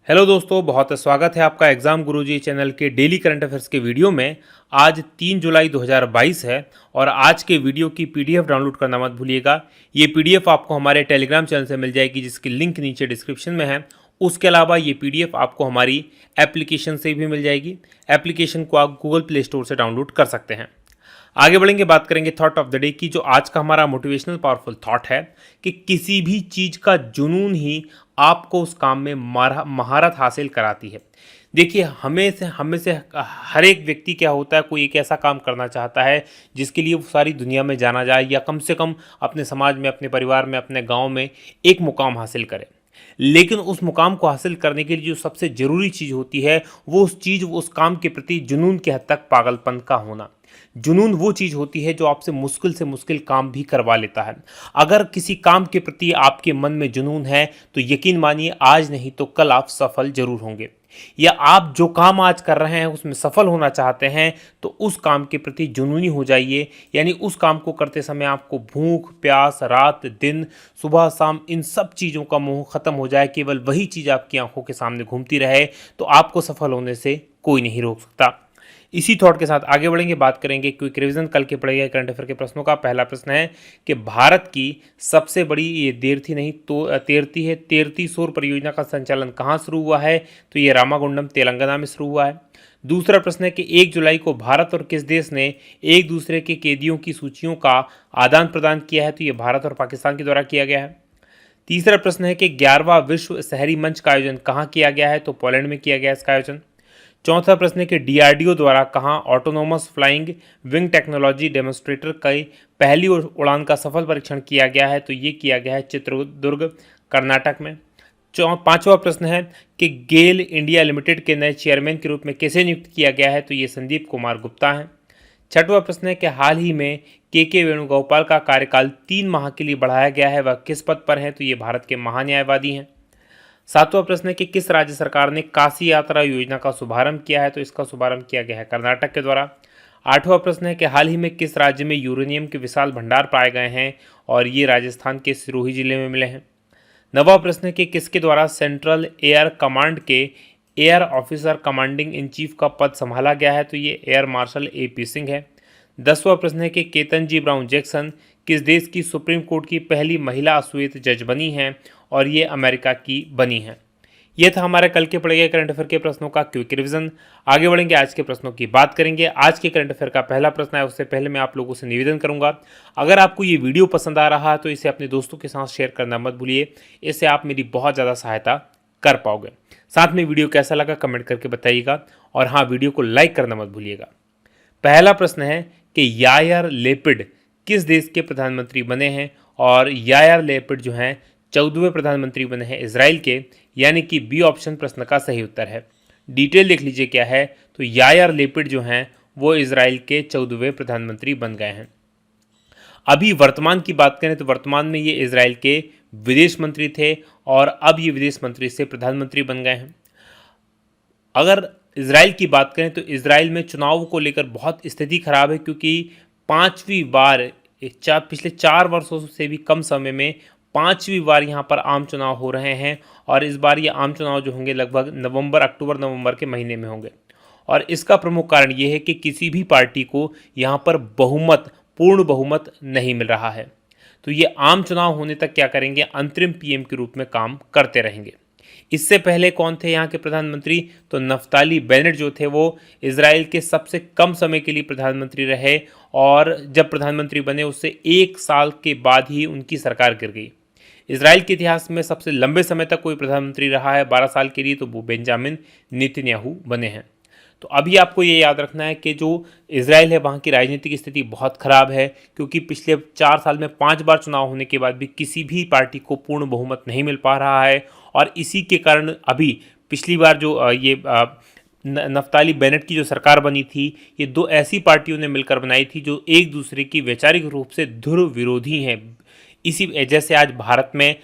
Hello दोस्तों, बहुत स्वागत है आपका एग्जाम गुरुजी चैनल के डेली करंट अफेयर्स के वीडियो में। आज 3 जुलाई 2022 है और आज के वीडियो की पीडीएफ डाउनलोड करना मत भूलिएगा। ये पीडीएफ आपको हमारे टेलीग्राम चैनल से मिल जाएगी, जिसकी लिंक नीचे डिस्क्रिप्शन में है। उसके अलावा ये पीडीएफ आपको हमारी एप्लीकेशन से भी मिल जाएगी। एप्लीकेशन को आप गूगल प्ले स्टोर से डाउनलोड कर सकते हैं। आगे बढ़ेंगे, बात करेंगे थॉट ऑफ द डे की। जो आज का हमारा मोटिवेशनल पावरफुल थॉट है कि किसी भी चीज़ का जुनून ही आपको उस काम में महारत हासिल कराती है। देखिए, हमें से हर एक व्यक्ति क्या होता है, कोई एक ऐसा काम करना चाहता है जिसके लिए वो सारी दुनिया में जाना जाए, या कम से कम अपने समाज में, अपने परिवार में, अपने गांव में एक मुकाम हासिल करे। लेकिन उस मुकाम को हासिल करने के लिए जो सबसे ज़रूरी चीज़ होती है वो उस काम के प्रति जुनून के हद तक पागलपन का होना। जुनून वो चीज़ होती है जो आपसे मुश्किल काम भी करवा लेता है। अगर किसी काम के प्रति आपके मन में जुनून है तो यकीन मानिए, आज नहीं तो कल आप सफल जरूर होंगे। या आप जो काम आज कर रहे हैं उसमें सफल होना चाहते हैं तो उस काम के प्रति जुनूनी हो जाइए। यानी उस काम को करते समय आपको भूख प्यास, रात दिन, सुबह शाम, इन सब चीज़ों का मोह खत्म हो जाए, केवल वही चीज़ आपकी आंखों के सामने घूमती रहे, तो आपको सफल होने से कोई नहीं रोक सकता। इसी थॉट के साथ आगे बढ़ेंगे, बात करेंगे क्विक रिवीजन कल के पढ़े गए करंट अफेयर के प्रश्नों का। पहला प्रश्न है कि भारत की सबसे बड़ी, ये देरथी नहीं तो तेरती है, तेरती सौर परियोजना का संचालन कहाँ शुरू हुआ है? तो ये रामागुंडम तेलंगाना में शुरू हुआ है। दूसरा प्रश्न है कि 1 जुलाई को भारत और किस देश ने एक दूसरे के कैदियों की सूचियों का आदान प्रदान किया है? तो ये भारत और पाकिस्तान के द्वारा किया गया है। तीसरा प्रश्न है कि 11वां विश्व शहरी मंच का आयोजन कहाँ किया गया है? तो पोलैंड में किया गया इसका आयोजन। चौथा प्रश्न है कि डीआरडीओ द्वारा कहाँ autonomous flying wing technology demonstrator की पहली उड़ान का सफल परीक्षण किया गया है? तो ये किया गया है चित्रदुर्ग, कर्नाटक में। पांचवा प्रश्न है कि गेल इंडिया लिमिटेड के नए चेयरमैन के रूप में कैसे नियुक्त किया गया है? तो ये संदीप कुमार गुप्ता हैं। छठवां प्रश्न है कि हाल ही में के वेणुगोपाल का कार्यकाल 3 माह के लिए बढ़ाया गया है, वह किस पद पर हैं? तो ये भारत के महान्यायवादी हैं। सातवां प्रश्न है कि किस राज्य सरकार ने काशी यात्रा योजना का शुभारंभ किया है? तो इसका शुभारंभ किया गया है कर्नाटक के द्वारा। आठवां प्रश्न है कि हाल ही में किस राज्य में यूरेनियम के विशाल भंडार पाए गए हैं? और ये राजस्थान के सिरोही जिले में मिले हैं। नवां प्रश्न है कि किसके द्वारा सेंट्रल एयर कमांड के air officer commanding in chief का पद संभाला गया है? तो ये एयर मार्शल AP सिंह है। 10वां प्रश्न है कि केतनजी ब्राउन जैक्सन किस देश की सुप्रीम कोर्ट की पहली महिला अश्वेत जज बनी हैं? और ये अमेरिका की बनी हैं। ये था हमारे कल के पढ़े गए करंट अफेयर के प्रश्नों का क्विक रिवीजन। आगे बढ़ेंगे, आज के प्रश्नों की बात करेंगे। आज के करंट अफेयर का पहला प्रश्न है, उससे पहले मैं आप लोगों से निवेदन करूंगा, अगर आपको ये वीडियो पसंद आ रहा है तो इसे अपने दोस्तों के साथ शेयर करना मत भूलिए। इससे आप मेरी बहुत ज़्यादा सहायता कर पाओगे। साथ में वीडियो कैसा लगा कमेंट करके बताइएगा, और हाँ, वीडियो को लाइक करना मत भूलिएगा। पहला प्रश्न है कि यायर लेपिड किस देश के प्रधानमंत्री बने हैं? और यायर लेपिड जो हैं 14वें प्रधानमंत्री बने हैं इजराइल के, यानी कि बी ऑप्शन प्रश्न का सही उत्तर है। डिटेल देख लीजिए क्या है। तो यायर लेपिड जो हैं वो इजराइल के 14वें प्रधानमंत्री बन गए हैं। अभी वर्तमान की बात करें तो वर्तमान में ये इजराइल के विदेश मंत्री थे, और अब ये विदेश मंत्री से प्रधानमंत्री बन गए हैं। अगर इजराइल की बात करें तो इजराइल में चुनाव को लेकर बहुत स्थिति खराब है, क्योंकि 5वीं बार पिछले 4 वर्षों से भी कम समय में 5वीं बार यहाँ पर आम चुनाव हो रहे हैं। और इस बार ये आम चुनाव जो होंगे लगभग अक्टूबर नवंबर के महीने में होंगे। और इसका प्रमुख कारण ये है कि किसी भी पार्टी को यहाँ पर पूर्ण बहुमत नहीं मिल रहा है। तो ये आम चुनाव होने तक क्या करेंगे, अंतरिम PM के रूप में काम करते रहेंगे। इससे पहले कौन थे यहाँ के प्रधानमंत्री? तो नफ्ताली बेनेट जो थे वो इजराइल के सबसे कम समय के लिए प्रधानमंत्री रहे, और जब प्रधानमंत्री बने उससे 1 साल के बाद ही उनकी सरकार गिर गई। इजराइल के इतिहास में सबसे लंबे समय तक कोई प्रधानमंत्री रहा है 12 साल के लिए, तो वो बेंजामिन नेतन्याहू बने हैं। तो अभी आपको ये याद रखना है कि जो इजराइल है वहाँ की राजनीतिक स्थिति बहुत खराब है, क्योंकि पिछले 4 साल में 5 बार चुनाव होने के बाद भी किसी भी पार्टी को पूर्ण बहुमत नहीं मिल पा रहा है। और इसी के कारण अभी पिछली बार जो नफ्ताली बेनेट की जो सरकार बनी थी, ये 2 ऐसी पार्टियों ने मिलकर बनाई थी जो एक दूसरे की वैचारिक रूप से ध्रुव विरोधी हैं। इसी जैसे आज भारत में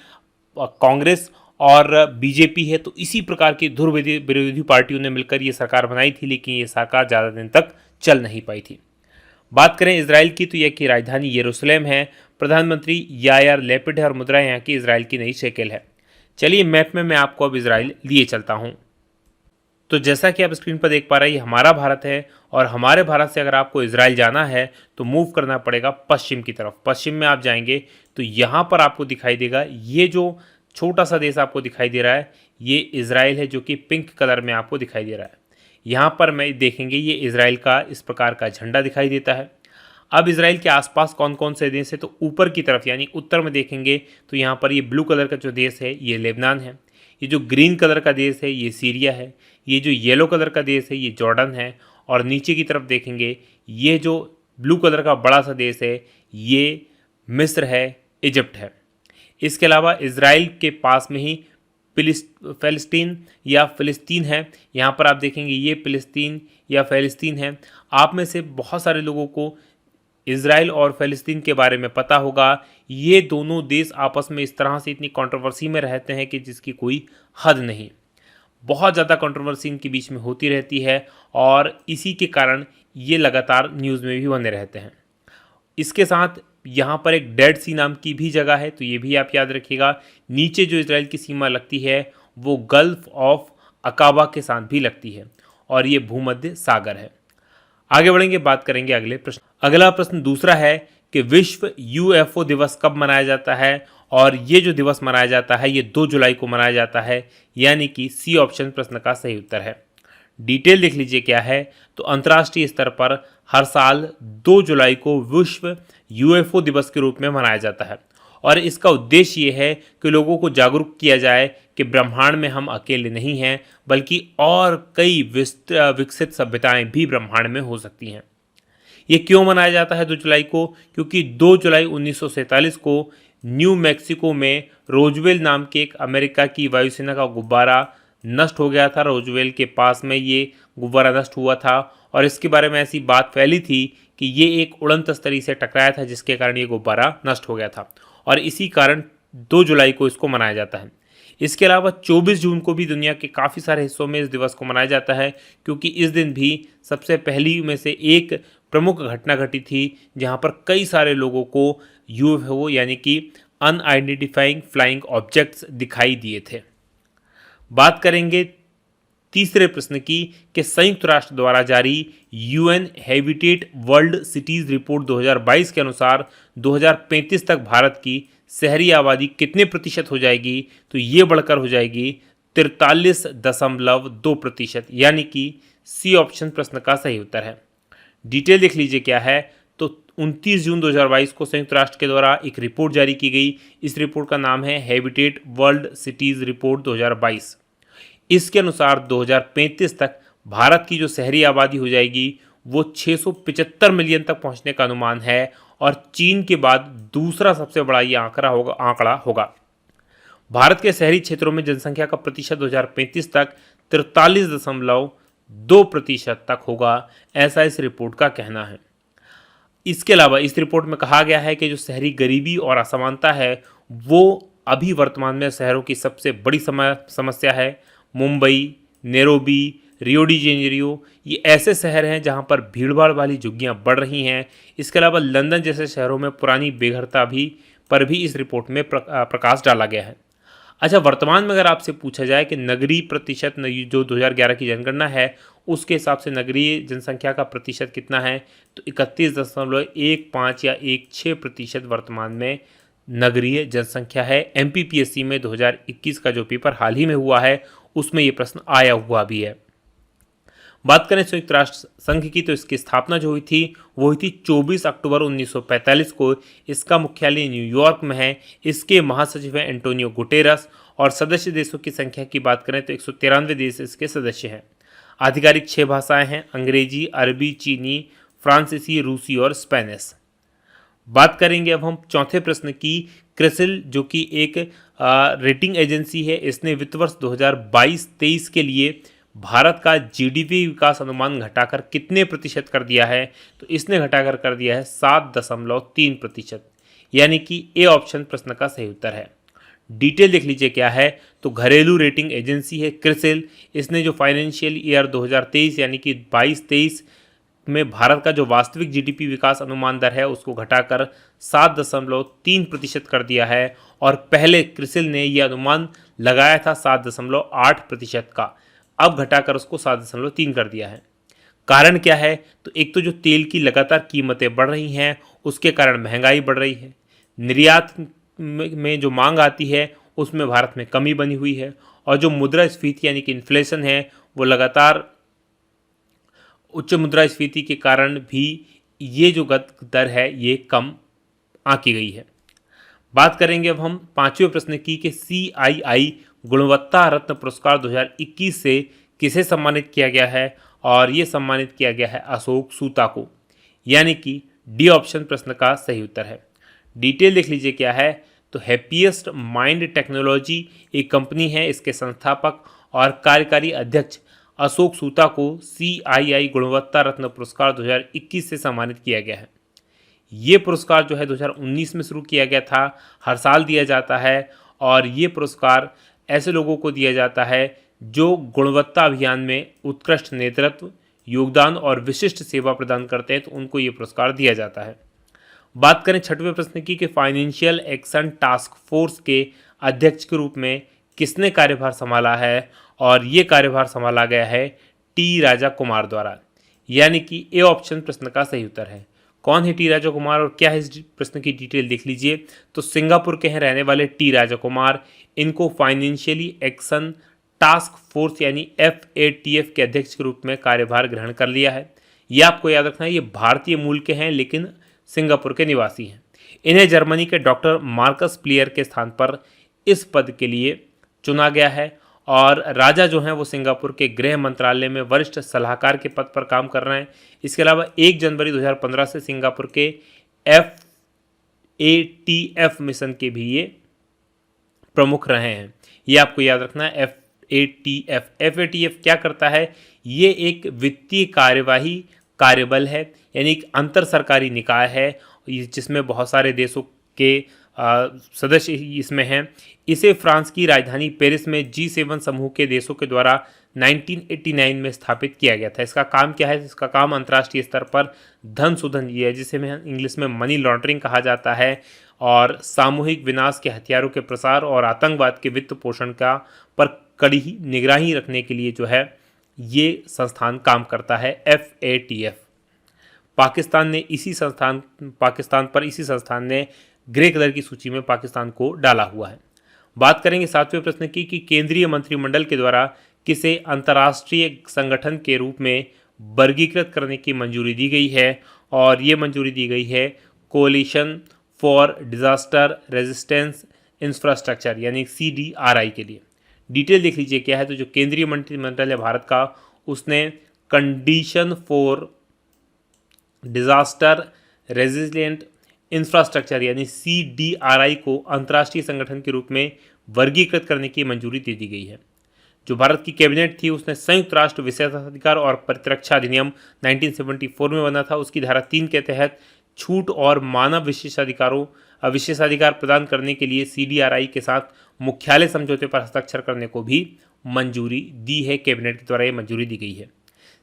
कांग्रेस और बीजेपी है, तो इसी प्रकार की ध्रुव विरोधी पार्टियों ने मिलकर ये सरकार बनाई थी, लेकिन ये सरकार ज़्यादा दिन तक चल नहीं पाई थी। बात करें इजराइल की तो यह की राजधानी यरूशलेम है, प्रधानमंत्री यायर लेपिड है, और मुद्रा यहाँ की इजराइल की नई शेकेल है। चलिए मैप में मैं आपको अब इजराइल लिए चलता हूँ। तो जैसा कि आप स्क्रीन पर देख पा रहे हैं, ये हमारा भारत है और हमारे भारत से अगर आपको इजराइल जाना है तो मूव करना पड़ेगा पश्चिम की तरफ। पश्चिम में आप जाएंगे तो यहाँ पर आपको दिखाई देगा, ये जो छोटा सा देश आपको दिखाई दे रहा है ये इजराइल है, जो कि पिंक कलर में आपको दिखाई दे रहा है। यहाँ पर मैं देखेंगे ये इजराइल का इस प्रकार का झंडा दिखाई देता है। अब इजराइल के आसपास कौन कौन से देश है, तो ऊपर की तरफ यानी उत्तर में देखेंगे तो यहाँ पर ये ब्लू कलर का जो देश है ये लेबनान है, ये जो ग्रीन कलर का देश है ये सीरिया है, ये जो येलो कलर का देश है ये जॉर्डन है, और नीचे की तरफ देखेंगे ये जो ब्लू कलर का बड़ा सा देश है ये मिस्र है, इजिप्ट है। इसके अलावा इजराइल के पास में ही फ़लस्तीन या फ़िलिस्तीन है। यहाँ पर आप देखेंगे ये फ़िलिस्तीन या फ़लस्तीन है। आप में से बहुत सारे लोगों को इजराइल और फ़लस्तीन के बारे में पता होगा। ये दोनों देश आपस में इस तरह से इतनी कंट्रोवर्सी में रहते हैं कि जिसकी कोई हद नहीं। बहुत ज़्यादा कंट्रोवर्सी इनके बीच में होती रहती है और इसी के कारण ये लगातार न्यूज़ में भी बने रहते हैं। इसके साथ यहाँ पर एक डेड सी नाम की भी जगह है, तो ये भी आप याद रखिएगा। नीचे जो इजराइल की सीमा लगती है वो गल्फ ऑफ अकाबा के साथ भी लगती है और ये भूमध्य सागर है। आगे बढ़ेंगे, बात करेंगे अगले प्रश्न। अगला प्रश्न दूसरा है कि विश्व यूएफओ दिवस कब मनाया जाता है, और ये जो दिवस मनाया जाता है ये 2 जुलाई को मनाया जाता है, यानी कि सी ऑप्शन प्रश्न का सही उत्तर है। डिटेल देख लीजिए क्या है। तो अंतर्राष्ट्रीय स्तर पर हर साल 2 जुलाई को विश्व यूएफओ दिवस के रूप में मनाया जाता है और इसका उद्देश्य ये है कि लोगों को जागरूक किया जाए कि ब्रह्मांड में हम अकेले नहीं हैं, बल्कि और कई विकसित सभ्यताएं भी ब्रह्मांड में हो सकती हैं। ये क्यों मनाया जाता है 2 जुलाई को? क्योंकि 2 जुलाई 1947 को न्यू मैक्सिको में रोजवेल नाम के एक अमेरिका की वायुसेना का गुब्बारा नष्ट हो गया था। रोजवेल के पास में ये गुब्बारा नष्ट हुआ था और इसके बारे में ऐसी बात फैली थी कि ये एक उड़न तस्तरी से टकराया था, जिसके कारण ये गुब्बारा नष्ट हो गया था और इसी कारण 2 जुलाई को इसको मनाया जाता है। इसके अलावा 24 जून को भी दुनिया के काफ़ी सारे हिस्सों में इस दिवस को मनाया जाता है, क्योंकि इस दिन भी सबसे पहली में से एक प्रमुख घटना घटी थी जहां पर कई सारे लोगों को यूएफओ यानी कि अनआइडेंटिफाइंग फ्लाइंग ऑब्जेक्ट्स दिखाई दिए थे। बात करेंगे तीसरे प्रश्न की कि संयुक्त राष्ट्र द्वारा जारी UN habitat world cities report 2022 के अनुसार 2035 तक भारत की शहरी आबादी कितने प्रतिशत हो जाएगी? तो ये बढ़कर हो जाएगी 43.2%, यानी कि सी ऑप्शन प्रश्न का सही उत्तर है। डिटेल देख लीजिए क्या है। तो 29 जून 2022 को संयुक्त राष्ट्र के द्वारा एक रिपोर्ट जारी की गई। इस रिपोर्ट का नाम है हैबिटेट वर्ल्ड सिटीज रिपोर्ट 2022। इसके अनुसार 2035 तक भारत की जो शहरी आबादी हो जाएगी वो 675 मिलियन तक पहुंचने का अनुमान है और चीन के बाद दूसरा सबसे बड़ा ये आंकड़ा होगा। भारत के शहरी क्षेत्रों में जनसंख्या का प्रतिशत 2035 तक 43.2% तक होगा, ऐसा इस रिपोर्ट का कहना है। इसके अलावा इस रिपोर्ट में कहा गया है कि जो शहरी गरीबी और असमानता है वो अभी वर्तमान में शहरों की सबसे बड़ी समस्या है। Mumbai, Nairobi, Rio de Janeiro ये ऐसे शहर हैं जहां पर भीड़भाड़ वाली झुग्गियां बढ़ रही हैं। इसके अलावा लंदन जैसे शहरों में पुरानी बेघरता पर भी इस रिपोर्ट में प्रकाश डाला गया है। अच्छा, वर्तमान में अगर आपसे पूछा जाए कि नगरीय प्रतिशत जो 2011 की जनगणना है उसके हिसाब से नगरीय जनसंख्या का प्रतिशत कितना है, तो 31.15 या 16% वर्तमान में नगरीय जनसंख्या है। एमपीपीएससी में 2021 का जो पेपर हाल ही में हुआ है उसमें ये प्रश्न आया हुआ भी है। बात करें संयुक्त राष्ट्र संघ की, तो इसकी स्थापना जो हुई थी वो हुई थी 24 अक्टूबर 1945 को। इसका मुख्यालय न्यूयॉर्क में है। इसके महासचिव हैं एंटोनियो गुटेरस और सदस्य देशों की संख्या की बात करें तो 193 देश इसके सदस्य हैं। आधिकारिक 6 भाषाएं हैं, अंग्रेजी, अरबी, चीनी, फ्रांसीसी, रूसी और स्पेनिश। बात करेंगे अब हम चौथे प्रश्न की। क्रिसिल जो कि एक रेटिंग एजेंसी है, इसने वित्त वर्ष 2022-23 के लिए भारत का जीडीपी विकास अनुमान घटाकर कितने प्रतिशत कर दिया है? तो इसने घटाकर कर दिया है 7.3%, यानी कि ए ऑप्शन प्रश्न का सही उत्तर है। डिटेल देख लीजिए क्या है। तो घरेलू रेटिंग एजेंसी है क्रिसिल। इसने जो फाइनेंशियल ईयर 2023 यानी कि 22-23 में भारत का जो वास्तविक जीडीपी विकास अनुमान दर है उसको घटाकर 7.3% कर दिया है और पहले क्रिसिल ने यह अनुमान लगाया था 7.8% का, अब घटाकर उसको 7.3 कर दिया है। कारण क्या है? तो एक तो जो तेल की लगातार कीमतें बढ़ रही हैं, उसके कारण महंगाई बढ़ रही है। निर्यात में जो मांग आती है उसमें भारत में कमी बनी हुई है, और जो मुद्रास्फीति यानी कि इन्फ्लेशन है वो लगातार उच्च मुद्रास्फीति के कारण भी ये जो दर है ये कम आंकी गई है। बात करेंगे अब हम पांचवें प्रश्न की कि CII गुणवत्ता रत्न पुरस्कार 2021 से किसे सम्मानित किया गया है, और ये सम्मानित किया गया है अशोक सूता को, यानी कि डी ऑप्शन प्रश्न का सही उत्तर है। डिटेल देख लीजिए क्या है। तो हैप्पीएस्ट माइंड टेक्नोलॉजी एक कंपनी है, इसके संस्थापक और कार्यकारी अध्यक्ष अशोक सूता को CII गुणवत्ता रत्न पुरस्कार 2021 से सम्मानित किया गया है। ये पुरस्कार जो है 2019 में शुरू किया गया था, हर साल दिया जाता है, और ये पुरस्कार ऐसे लोगों को दिया जाता है जो गुणवत्ता अभियान में उत्कृष्ट नेतृत्व, योगदान और विशिष्ट सेवा प्रदान करते हैं, तो उनको ये पुरस्कार दिया जाता है। बात करें छठवें प्रश्न की कि फाइनेंशियल एक्शन टास्क फोर्स के अध्यक्ष के रूप में किसने कार्यभार संभाला है, और ये कार्यभार संभाला गया है टी राजा कुमार द्वारा, यानी कि ए ऑप्शन प्रश्न का सही उत्तर है। कौन है टी राजा कुमार और क्या है इस प्रश्न की डिटेल देख लीजिए। तो सिंगापुर के हैं रहने वाले टी राजा कुमार, इनको फाइनेंशियली एक्शन टास्क फोर्स यानी FATF के अध्यक्ष के रूप में कार्यभार ग्रहण कर लिया है। ये आपको याद रखना है, ये भारतीय मूल के हैं लेकिन सिंगापुर के निवासी हैं। इन्हें जर्मनी के डॉक्टर मार्कस प्लियर के स्थान पर इस पद के लिए चुना गया है, और राजा जो हैं वो सिंगापुर के गृह मंत्रालय में वरिष्ठ सलाहकार के पद पर काम कर रहे हैं। इसके अलावा 1 जनवरी 2015 से सिंगापुर के FATF मिशन के भी ये प्रमुख रहे हैं। ये आपको याद रखना है। FATF क्या करता है? ये एक वित्तीय कार्यवाही कार्यबल है, यानी एक अंतर सरकारी निकाय है जिसमें बहुत सारे देशों के सदस्य इसमें हैं। इसे फ्रांस की राजधानी पेरिस में G7 समूह के देशों के द्वारा 1989 में स्थापित किया गया था। इसका काम क्या है? इसका काम अंतर्राष्ट्रीय स्तर पर धन शोधन ये है, जिसे इंग्लिश में मनी लॉन्ड्रिंग कहा जाता है, और सामूहिक विनाश के हथियारों के प्रसार और आतंकवाद के वित्त पोषण का पर कड़ी निगरानी रखने के लिए जो है ये संस्थान काम करता है। FATF पाकिस्तान पर इसी संस्थान ने ग्रे कलर की सूची में पाकिस्तान को डाला हुआ है। बात करेंगे सातवें प्रश्न की कि केंद्रीय मंत्रिमंडल के द्वारा किसे अंतर्राष्ट्रीय संगठन के रूप में वर्गीकृत करने की मंजूरी दी गई है, और ये मंजूरी दी गई है कोalition फॉर डिजास्टर रेजिस्टेंस इंफ्रास्ट्रक्चर यानी CDRI के लिए। डिटेल देख लीजिए क्या है। तो जो केंद्रीय मंत्रिमंडल है भारत का, उसने condition for disaster resilient infrastructure यानी CDRI को अंतर्राष्ट्रीय संगठन के रूप में वर्गीकृत करने की मंजूरी दे दी गई है। जो भारत की कैबिनेट थी उसने संयुक्त राष्ट्र विशेषाधिकार और प्रतिरक्षा अधिनियम 1974 में बना था। उसकी धारा 3 के तहत छूट और मानव विशेषाधिकार प्रदान करने के लिए CDRI के साथ मुख्यालय समझौते पर हस्ताक्षर करने को भी मंजूरी दी है। कैबिनेट के द्वारा ये मंजूरी दी गई है।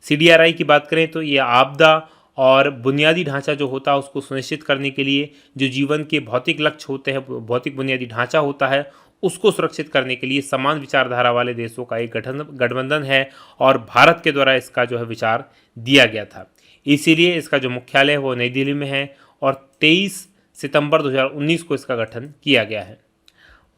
CDRI की बात करें तो ये आपदा और बुनियादी ढांचा जो होता है उसको सुनिश्चित करने के लिए, जो जीवन के भौतिक लक्ष्य होते हैं, भौतिक बुनियादी ढांचा होता है, उसको सुरक्षित करने के लिए समान विचारधारा वाले देशों का एक गठबंधन है, और भारत के द्वारा इसका जो है विचार दिया गया था। इसीलिए इसका जो मुख्यालय है वो नई दिल्ली में है, और 23 सितंबर 2019 को इसका गठन किया गया है।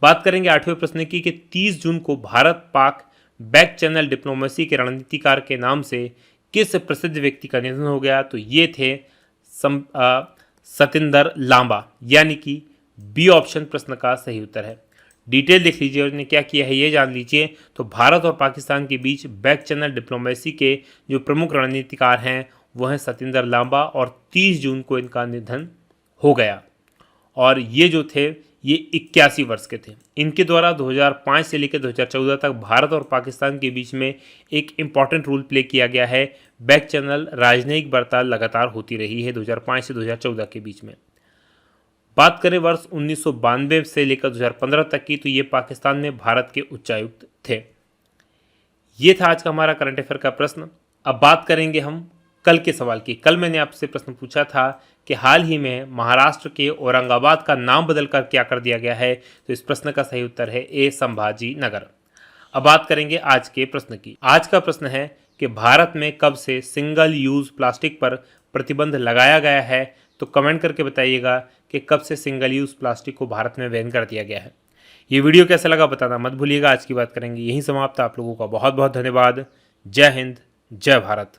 बात करेंगे आठवें प्रश्न की कि 30 जून को Bharat Pak back channel diplomacy के रणनीतिकार के नाम से किस प्रसिद्ध व्यक्ति का निधन हो गया? तो ये थे सतिंदर लांबा, यानी कि बी ऑप्शन प्रश्न का सही उत्तर है। डिटेल देख लीजिए उन्होंने क्या किया है ये जान लीजिए। तो भारत और पाकिस्तान के बीच बैक चैनल डिप्लोमेसी के जो प्रमुख रणनीतिकार हैं वो हैं सतिंदर लांबा, और 30 जून को इनका निधन हो गया, और ये जो थे ये 81 वर्ष के थे। इनके द्वारा 2005 से लेकर 2014 तक भारत और पाकिस्तान के बीच में एक इम्पॉर्टेंट रोल प्ले किया गया है। बैक चैनल राजनयिक वार्ता लगातार होती रही है 2005 से 2014 के बीच में। बात करें वर्ष 1992 से लेकर 2015 तक की, तो ये पाकिस्तान में भारत के उच्चायुक्त थे। ये था आज का हमारा करंट अफेयर का प्रश्न। अब बात करेंगे हम कल के सवाल की। कल मैंने आपसे प्रश्न पूछा था कि हाल ही में महाराष्ट्र के औरंगाबाद का नाम बदलकर क्या कर दिया गया है, तो इस प्रश्न का सही उत्तर है ए संभाजी नगर। अब बात करेंगे आज के प्रश्न की। आज का प्रश्न है कि भारत में कब से सिंगल यूज प्लास्टिक पर प्रतिबंध लगाया गया है, तो कमेंट करके बताइएगा कि कब से सिंगल यूज प्लास्टिक को भारत में बैन कर दिया गया है। ये वीडियो कैसा लगा बताना मत भूलिएगा। आज की बात करेंगे यहीं समाप्त। आप लोगों का बहुत बहुत धन्यवाद। जय हिंद, जय भारत।